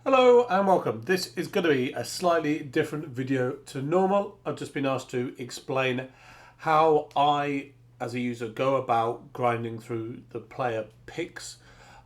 Hello and welcome. This is going to be a slightly different video to normal. I've just been asked to explain how I, as a user, go about grinding through the player picks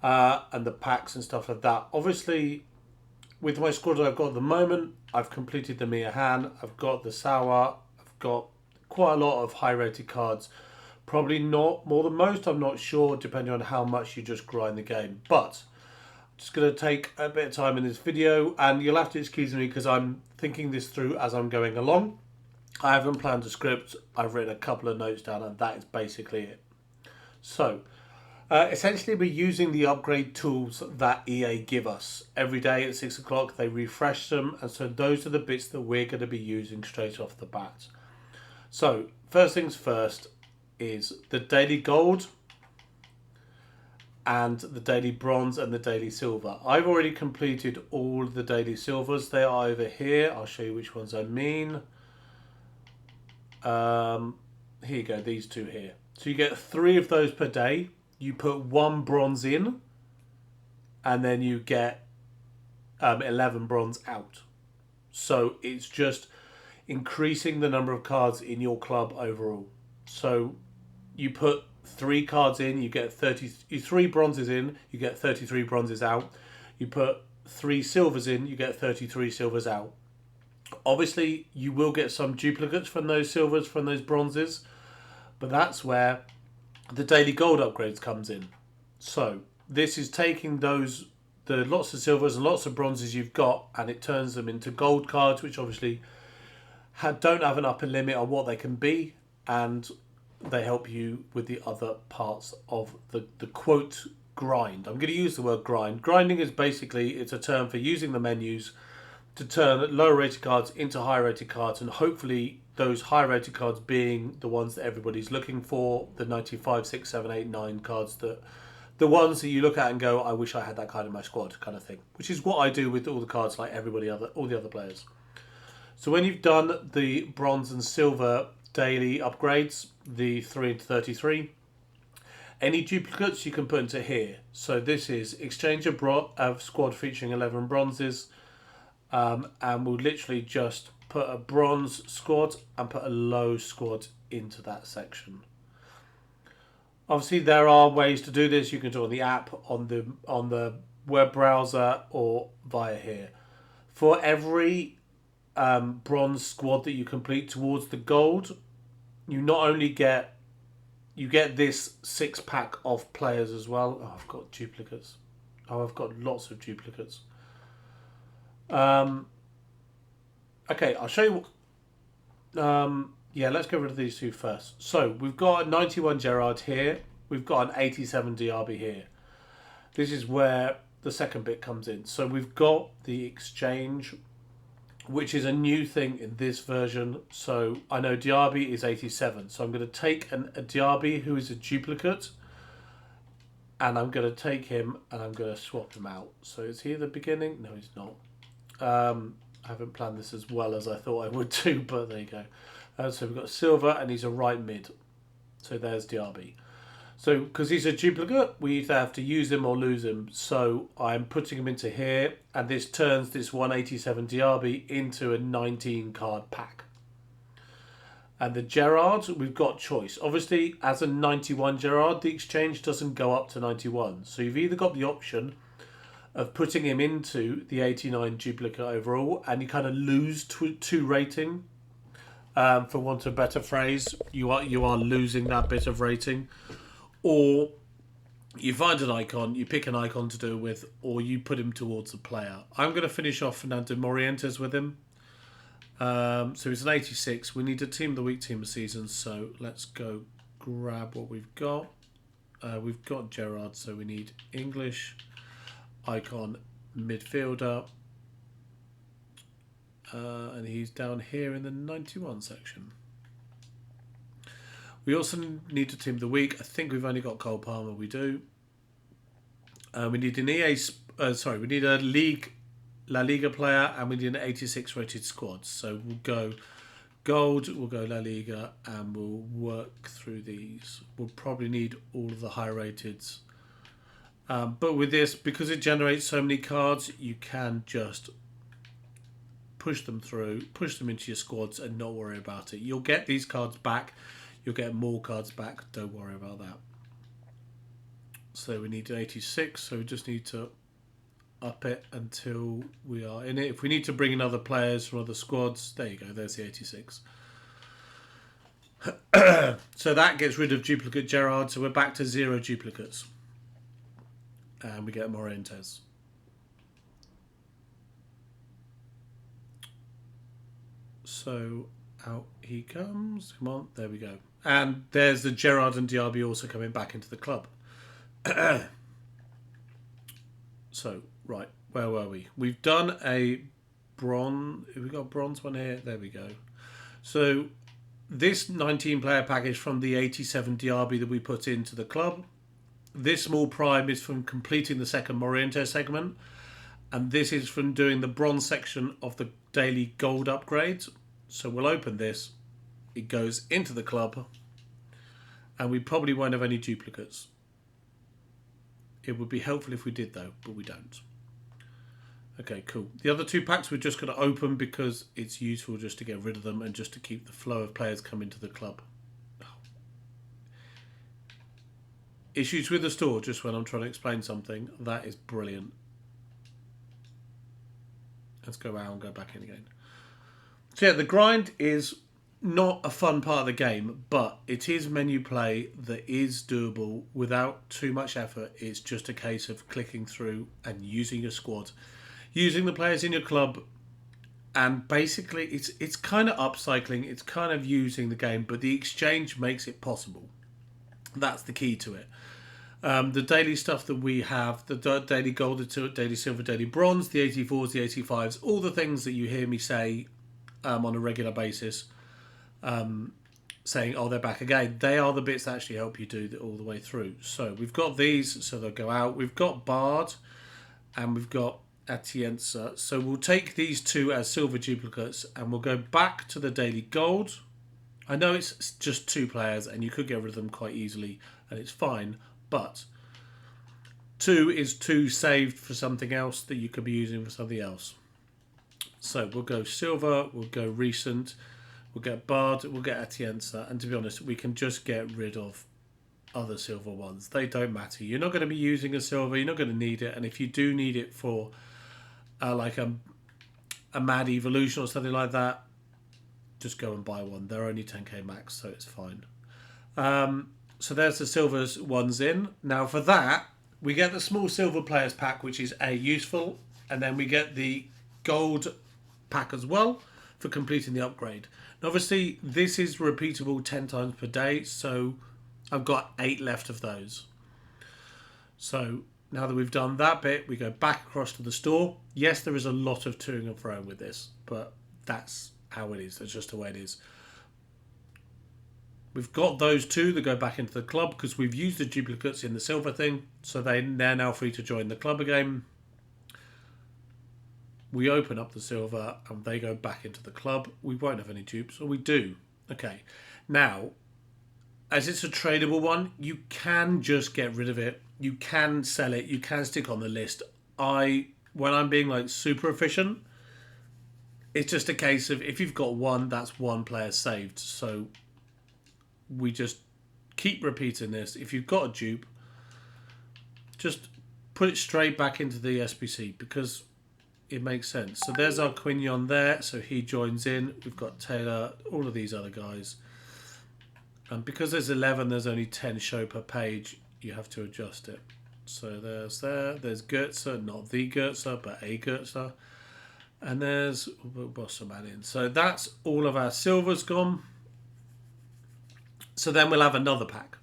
and the packs and stuff like that. Obviously, with my squad I've got at the moment, I've completed the Miahan, I've got the Sour, I've got quite a lot of high-rated cards. Probably not more than most, I'm not sure, depending on how much you just grind the game. But just going to take a bit of time in this video, and you'll have to excuse me because I'm thinking this through as I'm going along. I haven't planned a script, I've written a couple of notes down, and that is basically it. So, essentially we're using the upgrade tools that EA give us. Every day at 6 o'clock they refresh them, and so those are the bits that we're going to be using straight off the bat. So, first things first is the daily gold and the daily bronze and the daily silver. I've already completed all the daily silvers. They are over here. I'll show you which ones I mean. Here you go, these two here. So you get 3 of those per day. You put 1 bronze in, and then you get 11 bronze out. So it's just increasing the number of cards in your club overall. So you put 3 cards in, you get 3 bronzes in, you get 33 bronzes out. You put 3 silvers in, you get 33 silvers out. Obviously, you will get some duplicates from those silvers, from those bronzes, but that's where the daily gold upgrades comes in. So this is taking the lots of silvers and lots of bronzes you've got, and it turns them into gold cards, which obviously don't have an upper limit on what they can be, and they help you with the other parts of the quote grind. I'm going to use the word grind. Grinding is basically, it's a term for using the menus to turn lower rated cards into high rated cards, and hopefully those high rated cards being the ones that everybody's looking for, the 95, 6, 7, 8, 9 cards, that the ones that you look at and go, I wish I had that card in my squad, kind of thing, which is what I do with all the cards, like all the other players. So when you've done the bronze and silver daily upgrades, the 3 to 33, any duplicates you can put into here. So this is exchange a squad featuring 11 bronzes, and we'll literally just put a bronze squad and put a low squad into that section. Obviously there are ways to do this. You can do it on the app, on the web browser, or via here. For every bronze squad that you complete towards the gold, you not only get this 6-pack of players as well. Oh, I've got duplicates. Oh, I've got lots of duplicates. Okay, I'll show you. Yeah, let's get rid of these 2 first. So we've got a 91 Gerrard here. We've got an 87 Diaby here. This is where the second bit comes in. So we've got the exchange, which is a new thing in this version. So I know Diaby is 87. So I'm going to take a Diaby who is a duplicate, and I'm going to take him and I'm going to swap him out. So is he at the beginning? No, he's not. I haven't planned this as well as I thought I would do, but there you go. So we've got silver, and he's a right mid. So there's Diaby. So because he's a duplicate, we either have to use him or lose him. So I'm putting him into here, and this turns this 187 Diaby into a 19 card pack. And the Gerrard, we've got choice. Obviously, as a 91 Gerrard, the exchange doesn't go up to 91. So you've either got the option of putting him into the 89 duplicate overall, and you kind of lose 2 rating. For want of a better phrase, you are losing that bit of rating. Or you find an icon, you pick an icon to do it with, or you put him towards a player. I'm going to finish off Fernando Morientes with him. So he's an 86. We need a team of the week, team of the season. So let's go grab what we've got. We've got Gerrard, so we need English icon midfielder. And he's down here in the 91 section. We also need a team of the week. I think we've only got Cole Palmer. We do. We need an we need a La Liga player, and we need an 86 rated squad. So we'll go gold, we'll go La Liga, and we'll work through these. We'll probably need all of the high rateds. But with this, because it generates so many cards, you can just push them through, push them into your squads and not worry about it. You'll get these cards back. You'll get more cards back. Don't worry about that. So we need 86. So we just need to up it until we are in it. If we need to bring in other players from other squads, there you go. There's the 86. So that gets rid of duplicate Gerrard. So we're back to 0 duplicates. And we get Morientes. So out he comes. Come on, there we go. And there's the Gerrard and Diaby also coming back into the club. So, right, where were we? We've done a bronze. We got a bronze one here. There we go. So this 19-player package from the 87 Diaby that we put into the club. This small prime is from completing the second Morientes segment. And this is from doing the bronze section of the daily gold upgrades. So we'll open this. It goes into the club. And we probably won't have any duplicates. It would be helpful if we did though, but we don't. Okay, cool. The other 2 packs we're just going to open because it's useful just to get rid of them and just to keep the flow of players coming to the club. Issues with the store just when I'm trying to explain something. That is brilliant. Let's go out and go back in again. So yeah, the grind is not a fun part of the game, but it is menu play that is doable without too much effort. It's just a case of clicking through and using your squad, using the players in your club, and basically it's kind of upcycling. It's kind of using the game, but the exchange makes it possible. That's the key to it. The daily stuff that we have, the daily gold, the daily silver, daily bronze, the 84s, the 85s, all the things that you hear me say on a regular basis, saying, oh, they're back again. They are the bits that actually help you do all the way through. So we've got these, so they'll go out. We've got Bard and we've got Atienza. So we'll take these 2 as silver duplicates and we'll go back to the daily gold. I know it's just 2 players and you could get rid of them quite easily and it's fine, but 2 is 2 saved for something else that you could be using for something else. So we'll go silver, we'll go recent, we'll get Bard, we'll get Atienza, and to be honest, we can just get rid of other silver ones. They don't matter. You're not going to be using a silver, you're not going to need it, and if you do need it for like a mad evolution or something like that, just go and buy one. They're only 10k max, so it's fine. So there's the silvers ones in. Now for that, we get the small silver players pack, which is useful, and then we get the gold pack as well for completing the upgrade. Now obviously this is repeatable 10 times per day, so I've got 8 left of those. So now that we've done that bit, we go back across to the store. Yes, there is a lot of toing and froing with this, but that's how it is. That's just the way it is. We've got those 2 that go back into the club because we've used the duplicates in the silver thing, so they're now free to join the club again. We open up the silver and they go back into the club. We won't have any dupes, or we do. Okay. Now, as it's a tradable one, you can just get rid of it. You can sell it. You can stick on the list. When I'm being like super efficient, it's just a case of if you've got 1, that's 1 player saved. So we just keep repeating this. If you've got a dupe, just put it straight back into the SPC because it makes sense. So there's our Quignon there, so he joins in. We've got Taylor, all of these other guys. And because there's 11, there's only 10 show per page, you have to adjust it. So there's Goetzer, not the Goetzer, but a Goetzer. And there's Bosserman in. So that's all of our silvers gone. So then we'll have another pack.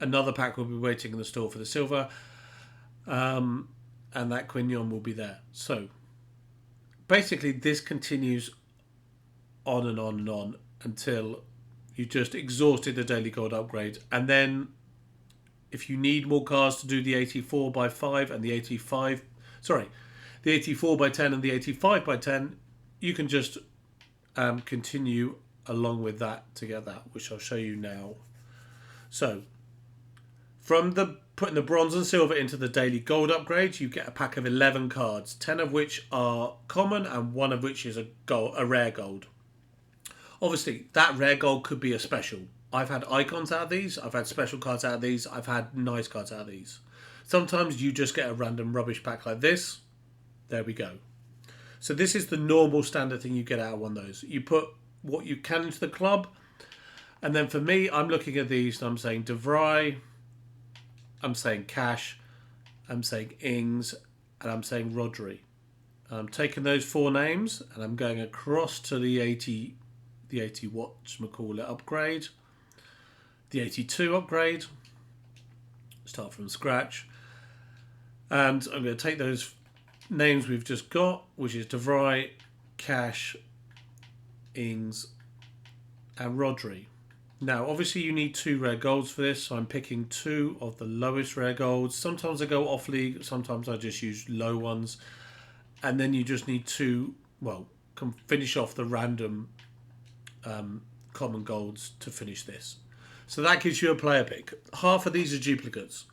Another pack will be waiting in the store for the silver. And that Quignon will be there. So basically this continues on and on and on until you just exhausted the daily gold upgrade. And then if you need more cards to do the 84 by 5 and the 85, the 84 by 10 and the 85 by 10, you can just continue along with that to get that, which I'll show you now. So from the putting the bronze and silver into the daily gold upgrade, you get a pack of 11 cards, 10 of which are common and 1 of which is a rare gold. Obviously, that rare gold could be a special. I've had icons out of these, I've had special cards out of these, I've had nice cards out of these. Sometimes you just get a random rubbish pack like this. There we go. So this is the normal standard thing you get out of one of those. You put what you can into the club. And then for me, I'm looking at these and I'm saying De Vrij, I'm saying Cash, I'm saying Ings, and I'm saying Rodri. And I'm taking those 4 names and I'm going across to the 80 whatchamacallit upgrade, the 82 upgrade, start from scratch. And I'm going to take those names we've just got, which is De Vrij, Cash, Ings, and Rodri. Now, obviously, you need 2 rare golds for this, so I'm picking 2 of the lowest rare golds. Sometimes I go off league, sometimes I just use low ones. And then you just need 2, well, can finish off the random common golds to finish this. So that gives you a player pick. Half of these are duplicates.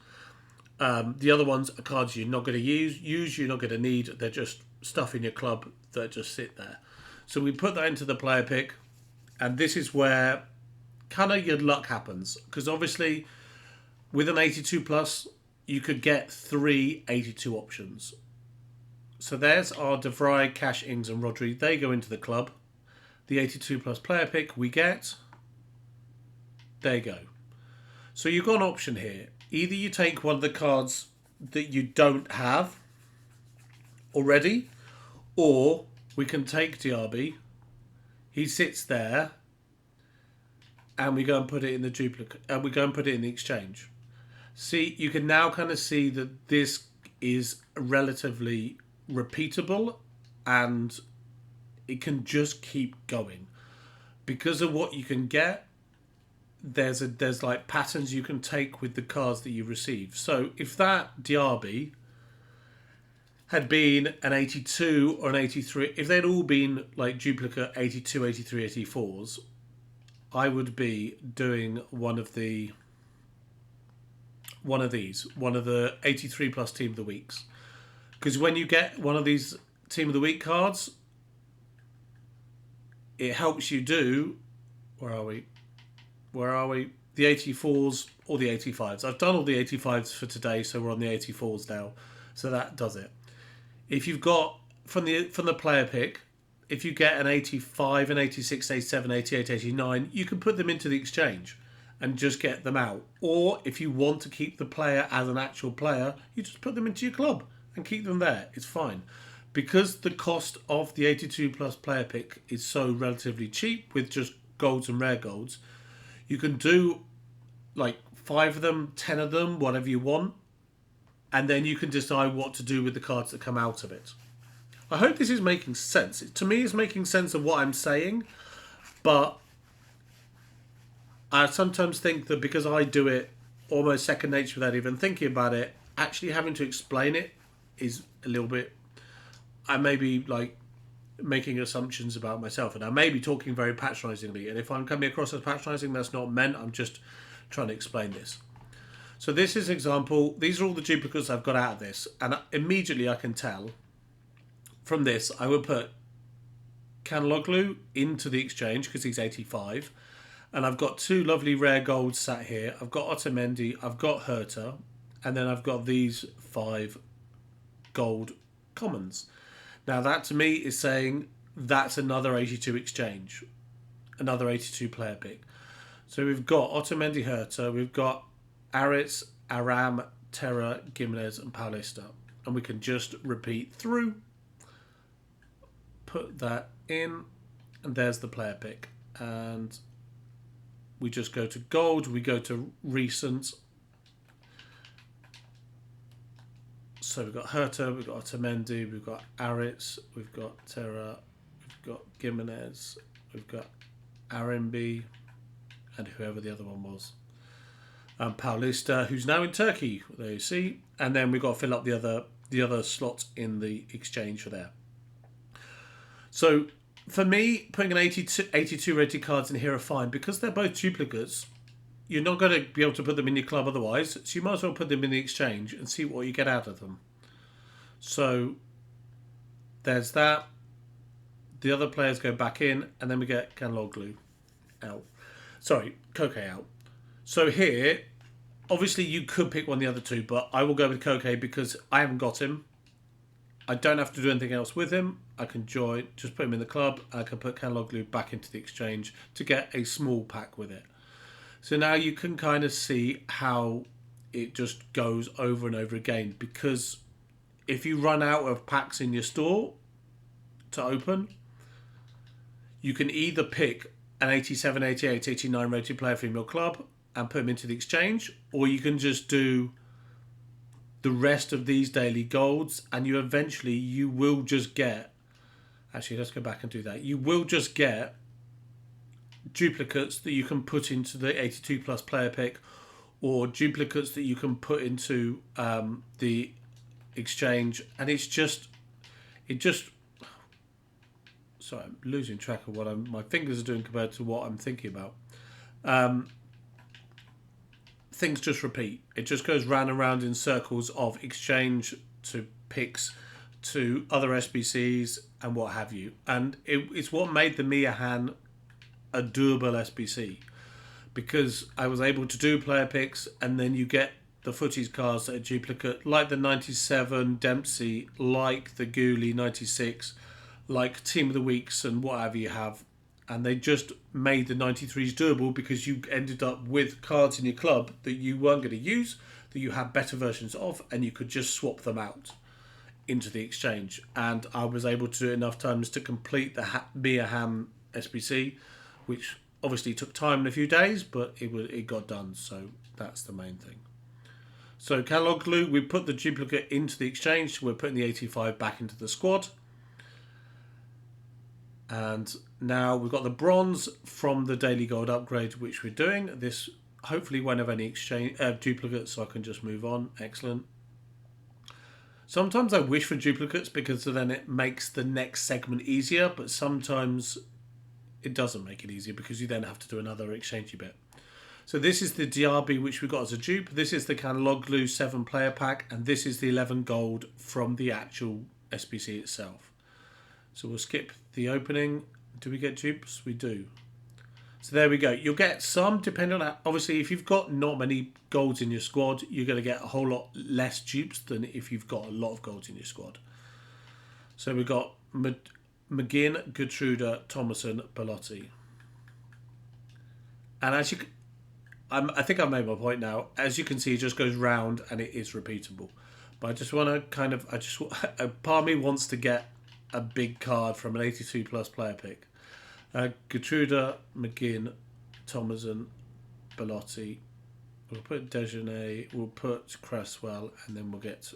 The other ones are cards you're not going to use, you're not going to need. They're just stuff in your club that just sit there. So we put that into the player pick, and this is where kind of your luck happens, because obviously with an 82 plus you could get 3 82 options. So there's our De Vrij, Cash, Ings and Rodri. They go into the club. The 82 plus player pick we get, there you go. So you've got an option here. Either you take one of the cards that you don't have already, or we can take DRB. He sits there, and we go and put it in the duplicate, and we go and put it in the exchange. See, you can now kind of see that this is relatively repeatable, and it can just keep going because of what you can get. There's like patterns you can take with the cards that you receive. So if that DRB had been an 82 or an 83, if they'd all been like duplicate 82, 83, 84s, I would be doing one of the 83 plus Team of the Weeks. Because when you get one of these Team of the Week cards, it helps you do, where are we? The 84s or the 85s. I've done all the 85s for today, so we're on the 84s now. So that does it. If you've got, from the player pick, if you get an 85, an 86, 87, 88, 89, you can put them into the exchange and just get them out. Or if you want to keep the player as an actual player, you just put them into your club and keep them there. It's fine. Because the cost of the 82 plus player pick is so relatively cheap with just golds and rare golds, you can do like 5 of them, 10 of them, whatever you want. And then you can decide what to do with the cards that come out of it. I hope this is making sense. To me, it's making sense of what I'm saying, but I sometimes think that because I do it almost second nature without even thinking about it, actually having to explain it is a little bit... I may be like making assumptions about myself, and I may be talking very patronisingly, and if I'm coming across as patronising, that's not meant. I'm just trying to explain this. So this is an example. These are all the duplicates I've got out of this, and immediately I can tell from this, I would put Canaloglu into the exchange because he's 85. And I've got 2 lovely rare golds sat here. I've got Otamendi, I've got Herta, and then I've got these 5 gold commons. Now that to me is saying that's another 82 exchange. Another 82 player pick. So we've got Otamendi, Herta, we've got Aritz, Aram, Terra, Gimenez and Paulista. And we can just repeat through. Put that in, and there's the player pick. And we just go to gold, we go to recent. So we've got Herta, we've got Otamendi, we've got Aritz, we've got Terra, we've got Gimenez, we've got Arimbi, and whoever the other one was. Paulista, who's now in Turkey, there you see. And then we've got to fill up the other slots in the exchange for there. So for me, putting an 82 rated cards in here are fine because they're both duplicates. you're not going to be able to put them in your club otherwise, so you might as well put them in the exchange and see what you get out of them. So there's that. The other players go back in, and then we get Catalog Glue out. Sorry, Koke out. So here, obviously you could pick one of the other two, but I will go with Koke because I haven't got him. I don't have to do anything else with him. I can just put him in the club. I can put Catalog Glue back into the exchange to get a small pack with it. So now you can kind of see how it just goes over and over again, because if you run out of packs in your store to open, you can either pick an 87, 88, 89 rated player from your club and put him into the exchange, or you can just do the rest of these daily golds, and you will just get, actually let's go back and do that, you will just get duplicates that you can put into the 82 plus player pick, or duplicates that you can put into the exchange, and it just sorry, I'm losing track of what my fingers are doing compared to what I'm thinking about. Things just repeat. It just goes round and round in circles of exchange to picks to other SBCs and what have you. And it's what made the Miahan a doable SBC, because I was able to do player picks, and then you get the FUTTIES cards that are duplicate, like the 97 Dempsey, like the Ghoulie 96, like Team of the Weeks and whatever you have. And they just made the 93s doable because you ended up with cards in your club that you weren't going to use, that you had better versions of, and you could just swap them out into the exchange. And I was able to do it enough times to complete the Mia Hamm SBC, which obviously took time in a few days, but it got done. So that's the main thing. So Catalog Glue, we put the duplicate into the exchange. We're putting the 85 back into the squad. And now we've got the bronze from the daily gold upgrade, which we're doing. This hopefully won't have any exchange duplicates, so I can just move on. Excellent. Sometimes I wish for duplicates because then it makes the next segment easier, but sometimes it doesn't make it easier because you then have to do another exchangey bit. So this is the Diaby, which we got as a dupe. This is the Catalog Glue 7 player pack, and this is the 11 gold from the actual SBC itself. So we'll skip the opening. Do we get dupes? We do. So there we go. You'll get some, depending on, obviously, if you've got not many golds in your squad, you're going to get a whole lot less dupes than if you've got a lot of golds in your squad. So we've got McGinn, Gertruda, Thomason, Bellotti. And as you, I think I've made my point now. As you can see, it just goes round and it is repeatable. But I just want to kind of, a part of me wants to get a big card from an 82 plus player pick. Gertruda, McGinn, Thomason, Bellotti. We'll put Dejanay, we'll put Cresswell, and then we'll get...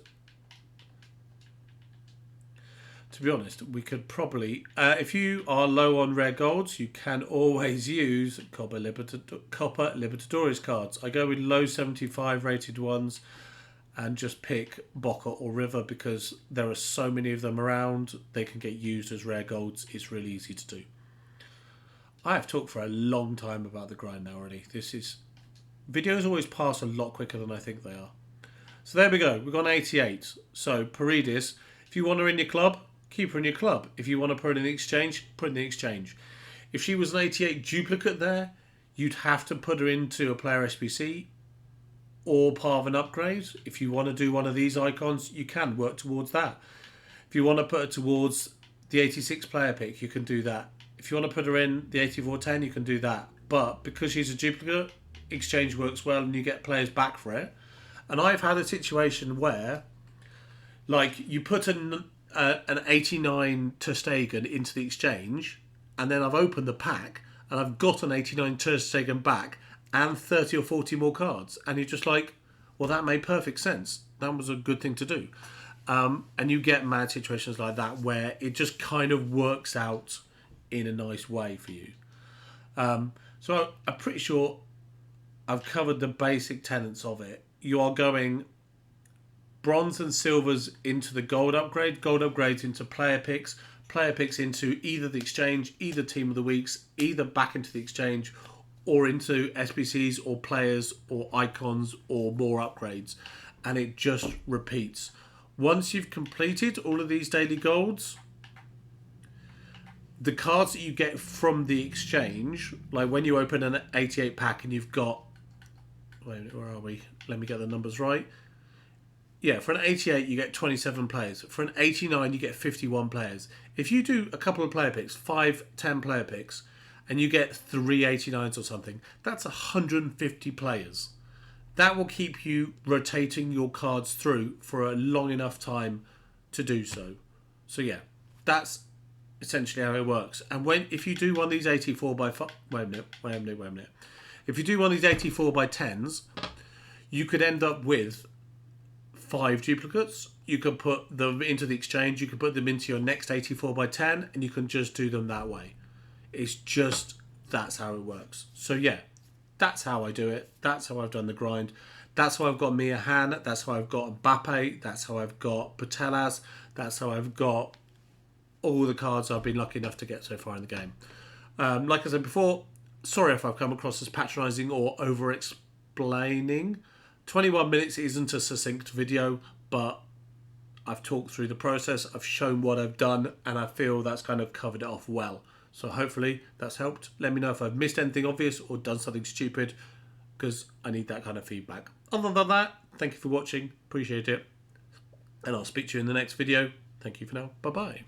To be honest, we could probably... if you are low on rare golds, you can always use Copa Libertadores cards. I go with low 75 rated ones and just pick Boca or River because there are so many of them around. They can get used as rare golds. It's really easy to do. I have talked for a long time about the grind now already. Videos always pass a lot quicker than I think they are. So there we go. We've got an 88. So Paredes, if you want her in your club, keep her in your club. If you want to put her in the exchange, put her in the exchange. If she was an 88 duplicate there, you'd have to put her into a player SBC or part of an upgrade. If you want to do one of these icons, you can work towards that. If you want to put her towards the 86 player pick, you can do that. If you want to put her in the 8410, you can do that. But because she's a duplicate, exchange works well and you get players back for it. And I've had a situation where, like, you put an 89 Ter Stegen into the exchange, and then I've opened the pack and I've got an 89 Ter Stegen back and 30 or 40 more cards. And you're just like, well, that made perfect sense. That was a good thing to do. And you get mad situations like that where it just kind of works out in a nice way for you. So I'm pretty sure I've covered the basic tenets of it. You are going bronze and silvers into the gold upgrades into player picks into either the exchange, either team of the weeks, either back into the exchange, or into SBCs or players or icons or more upgrades. And it just repeats. Once you've completed all of these daily golds, the cards that you get from the exchange, like when you open an 88 pack and you've got, wait, where are we? Let me get the numbers right. Yeah, for an 88 you get 27 players. For an 89 you get 51 players. If you do a couple of player picks, 5-10 player picks, and you get 3 89s or something, that's 150 players. That will keep you rotating your cards through for a long enough time to do so. So yeah, that's essentially how it works. And if you do one of these 84 by wait a minute. If you do one of these 84 by 10s, you could end up with 5 duplicates. You could put them into the exchange. You could put them into your next 84 by 10, and you can just do them that way. It's just, that's how it works. So yeah, that's how I do it. That's how I've done the grind. That's how I've got Mia Han. That's how I've got Mbappe. That's how I've got Patelas. That's how I've got all the cards I've been lucky enough to get so far in the game. Like I said before, sorry if I've come across as patronising or over-explaining. 21 minutes isn't a succinct video, but I've talked through the process, I've shown what I've done, and I feel that's kind of covered it off well. So hopefully that's helped. Let me know if I've missed anything obvious or done something stupid, because I need that kind of feedback. Other than that, thank you for watching. Appreciate it. And I'll speak to you in the next video. Thank you for now. Bye-bye.